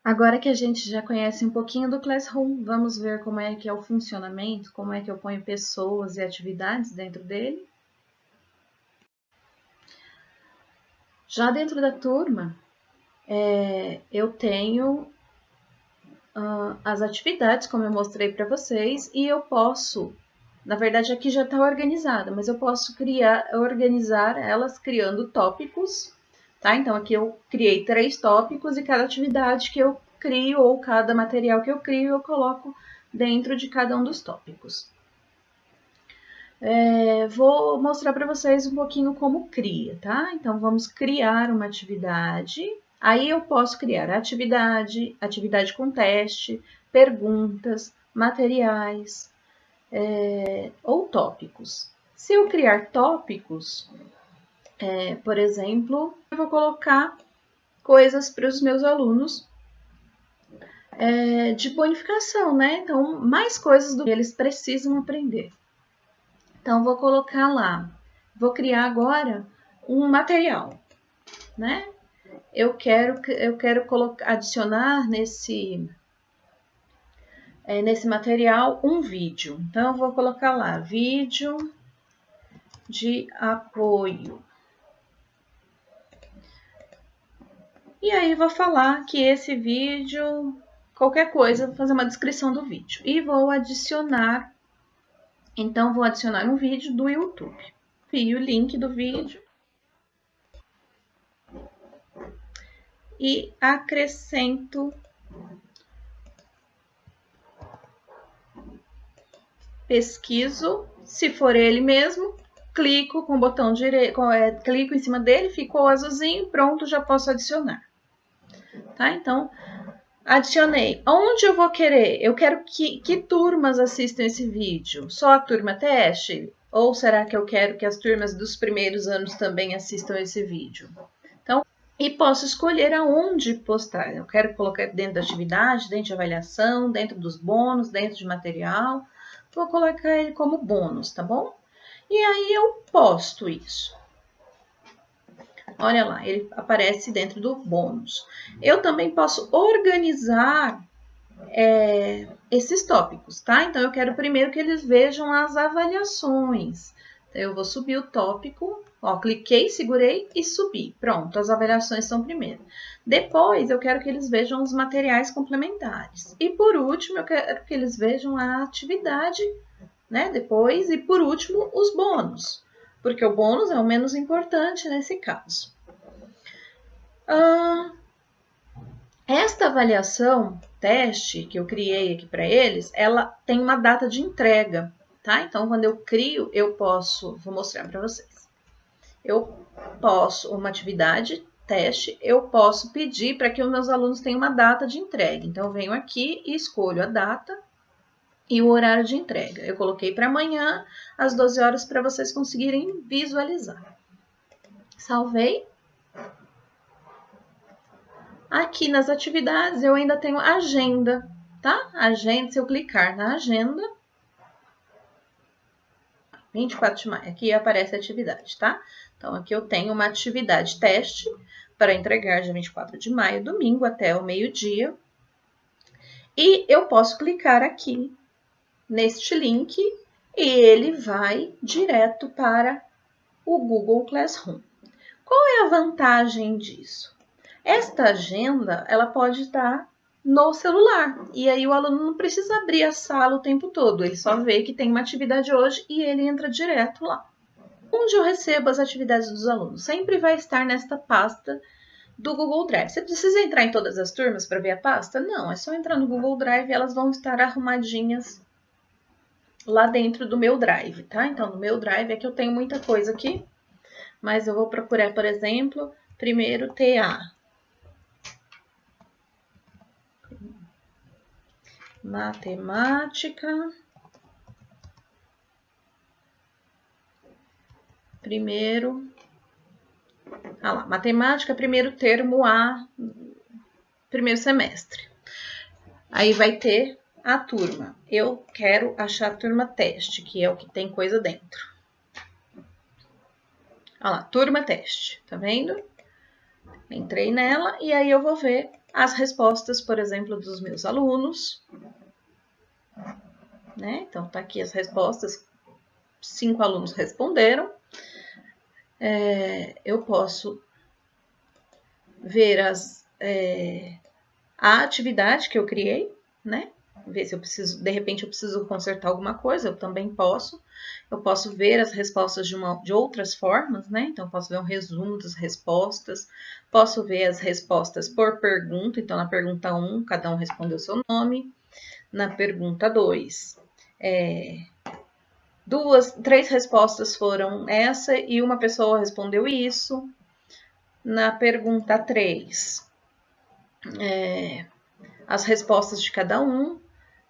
Agora que a gente já conhece um pouquinho do Classroom, vamos ver como é que é o funcionamento, como é que eu ponho pessoas e atividades dentro dele. Já dentro da turma, eu tenho as atividades, como eu mostrei para vocês, e eu posso, na verdade aqui já está organizada, mas eu posso organizar elas criando tópicos, tá? Então aqui eu criei 3 tópicos e cada atividade que eu crio ou cada material que eu crio eu coloco dentro de cada um dos tópicos. Vou mostrar para vocês um pouquinho como cria, tá? Então vamos criar uma atividade. Aí eu posso criar atividade, atividade com teste, perguntas, materiais ou tópicos. Se eu criar tópicos, por exemplo, eu vou colocar coisas para os meus alunos de bonificação, né? Então, mais coisas do que eles precisam aprender. Então, vou colocar lá, vou criar agora um material, né? Eu quero adicionar nesse material um vídeo. Então, eu vou colocar lá, vídeo de apoio. E aí, vou falar que esse vídeo, qualquer coisa, vou fazer uma descrição do vídeo. E vou adicionar, então, vou adicionar um vídeo do YouTube. Copio o link do vídeo. E acrescento pesquiso, se for ele mesmo, clico com o botão direito, clico em cima dele, ficou azulzinho, pronto, já posso adicionar. Tá? Então, adicionei. Onde eu vou querer? Eu quero que turmas assistam esse vídeo? Só a turma teste? Ou será que eu quero que as turmas dos primeiros anos também assistam esse vídeo? Então, e posso escolher aonde postar. Eu quero colocar dentro da atividade, dentro de avaliação, dentro dos bônus, dentro de material. Vou colocar ele como bônus, tá bom? E aí eu posto isso. Olha lá, ele aparece dentro do bônus. Eu também posso organizar esses tópicos, tá? Então, eu quero primeiro que eles vejam as avaliações. Então, eu vou subir o tópico, ó, cliquei, segurei e subi. Pronto, as avaliações são primeiro. Depois, eu quero que eles vejam os materiais complementares. E, por último, eu quero que eles vejam a atividade, né? Depois, e por último, os bônus. Porque o bônus é o menos importante nesse caso. Esta avaliação, teste, que eu criei aqui para eles, ela tem uma data de entrega, tá? Então, quando eu crio, eu posso, vou mostrar para vocês. Eu posso, uma atividade, teste, eu posso pedir para que os meus alunos tenham uma data de entrega. Então, eu venho aqui e escolho a data e o horário de entrega. Eu coloquei para amanhã, às 12 horas, para vocês conseguirem visualizar. Salvei. Aqui nas atividades, eu ainda tenho agenda, tá? Agenda, se eu clicar na agenda, 24 de maio, aqui aparece a atividade, tá? Então, aqui eu tenho uma atividade teste para entregar dia 24 de maio, domingo, até o meio-dia. E eu posso clicar aqui neste link e ele vai direto para o Google Classroom. Qual é a vantagem disso? Esta agenda, ela pode estar no celular. E aí o aluno não precisa abrir a sala o tempo todo. Ele só vê que tem uma atividade hoje e ele entra direto lá. Onde eu recebo as atividades dos alunos? Sempre vai estar nesta pasta do Google Drive. Você precisa entrar em todas as turmas para ver a pasta? Não, é só entrar no Google Drive e elas vão estar arrumadinhas lá dentro do meu Drive, tá? Então, no meu Drive é que eu tenho muita coisa aqui, mas eu vou procurar, por exemplo, primeiro TA. Matemática. Primeiro. Ah lá, matemática, primeiro termo A, primeiro semestre. Aí vai ter a turma. Eu quero achar a turma teste, que é o que tem coisa dentro. Olha lá, turma teste, tá vendo? Entrei nela e aí eu vou ver as respostas, por exemplo, dos meus alunos, né? Então, tá aqui as respostas, 5 alunos responderam. Eu posso ver a atividade que eu criei, né? Ver se eu preciso, de repente eu preciso consertar alguma coisa, eu também posso. Eu posso ver as respostas de outras formas, né? Então, eu posso ver um resumo das respostas, posso ver as respostas por pergunta. Então, na pergunta 1, cada um respondeu seu nome. Na pergunta 2, 3 respostas foram essa e uma pessoa respondeu isso. Na pergunta 3, as respostas de cada um.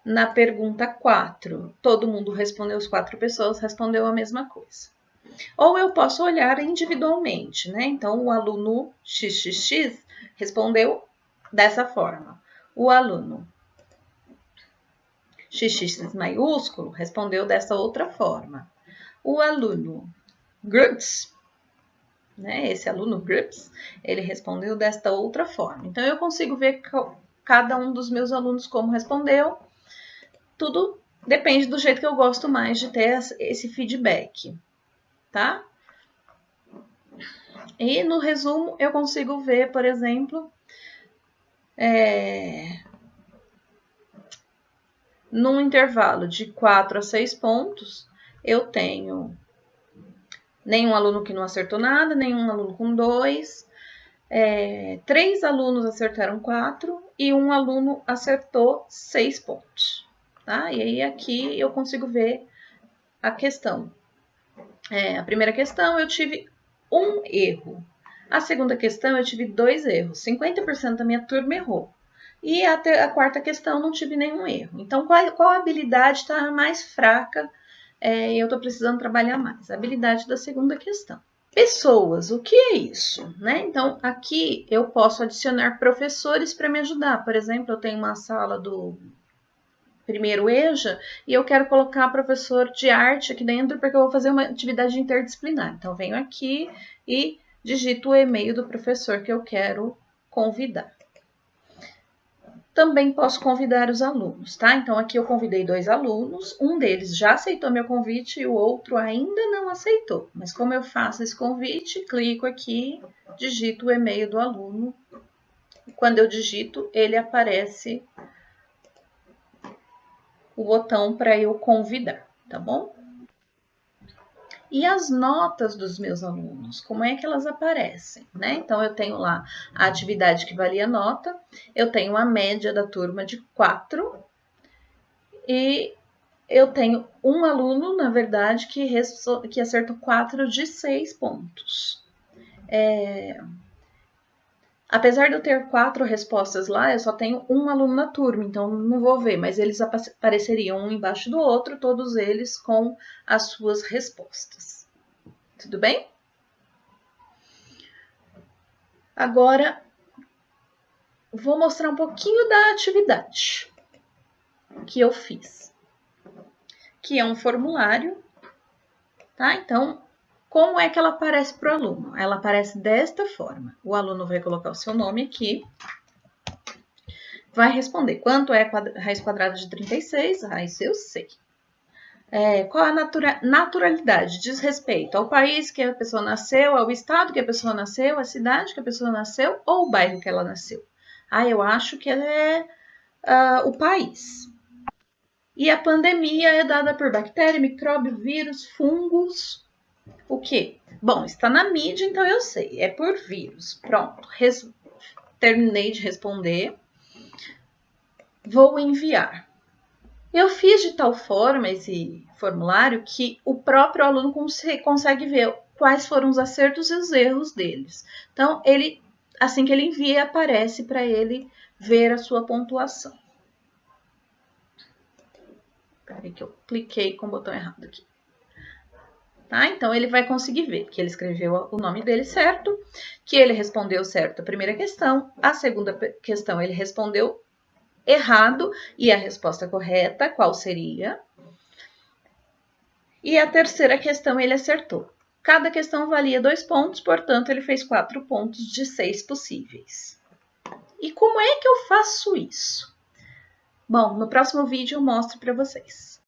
Na pergunta 4, todo mundo respondeu, as 4 pessoas respondeu a mesma coisa. Ou eu posso olhar individualmente, né? Então, o aluno XXX respondeu dessa forma. O aluno XX maiúsculo respondeu dessa outra forma. O aluno Groups, né? Esse aluno Groups, ele respondeu desta outra forma. Então, eu consigo ver cada um dos meus alunos como respondeu. Tudo depende do jeito que eu gosto mais de ter esse feedback, tá? E no resumo eu consigo ver, por exemplo, num intervalo de 4 a 6 pontos, eu tenho nenhum aluno que não acertou nada, nenhum aluno com 2, 3 alunos acertaram 4 e um aluno acertou 6 pontos. Tá? E aí aqui eu consigo ver a questão. A primeira questão eu tive um erro. A segunda questão eu tive 2 erros. 50% da minha turma errou. E a quarta questão não tive nenhum erro. Então, qual habilidade está mais fraca e eu estou precisando trabalhar mais? A habilidade da segunda questão. Pessoas, o que é isso? Né? Então, aqui eu posso adicionar professores para me ajudar. Por exemplo, eu tenho uma sala do primeiro EJA e eu quero colocar professor de arte aqui dentro porque eu vou fazer uma atividade interdisciplinar. Então, eu venho aqui e digito o e-mail do professor que eu quero convidar. Também posso convidar os alunos, tá? Então, aqui eu convidei 2 alunos, um deles já aceitou meu convite e o outro ainda não aceitou. Mas como eu faço esse convite, clico aqui, digito o e-mail do aluno. E quando eu digito, ele aparece o botão para eu convidar, tá bom? E as notas dos meus alunos, como é que elas aparecem, né? Então, eu tenho lá a atividade que valia nota, eu tenho a média da turma de 4 e eu tenho um aluno, na verdade, que acertou 4 de 6 pontos. Apesar de eu ter 4 respostas lá, eu só tenho um aluno na turma, então não vou ver, mas eles apareceriam um embaixo do outro, todos eles com as suas respostas. Tudo bem? Agora, vou mostrar um pouquinho da atividade que eu fiz, que é um formulário, tá? Então, como é que ela aparece para o aluno? Ela aparece desta forma. O aluno vai colocar o seu nome aqui, vai responder quanto é raiz quadrada de 36, isso eu sei. Qual a naturalidade? Diz respeito ao país que a pessoa nasceu, ao estado que a pessoa nasceu, à cidade que a pessoa nasceu ou o bairro que ela nasceu. Eu acho que é o país. E a pandemia é dada por bactéria, micróbio, vírus, fungos. O quê? Bom, está na mídia, então eu sei. É por vírus. Pronto. Terminei de responder. Vou enviar. Eu fiz de tal forma esse formulário que o próprio aluno consegue ver quais foram os acertos e os erros deles. Então, assim que ele envia, aparece para ele ver a sua pontuação. Peraí que eu cliquei com o botão errado aqui. Tá? Então, ele vai conseguir ver que ele escreveu o nome dele certo, que ele respondeu certo a primeira questão, a segunda questão ele respondeu errado e a resposta correta, qual seria? E a terceira questão ele acertou. Cada questão valia 2 pontos, portanto, ele fez 4 pontos de 6 possíveis. E como é que eu faço isso? Bom, no próximo vídeo eu mostro para vocês.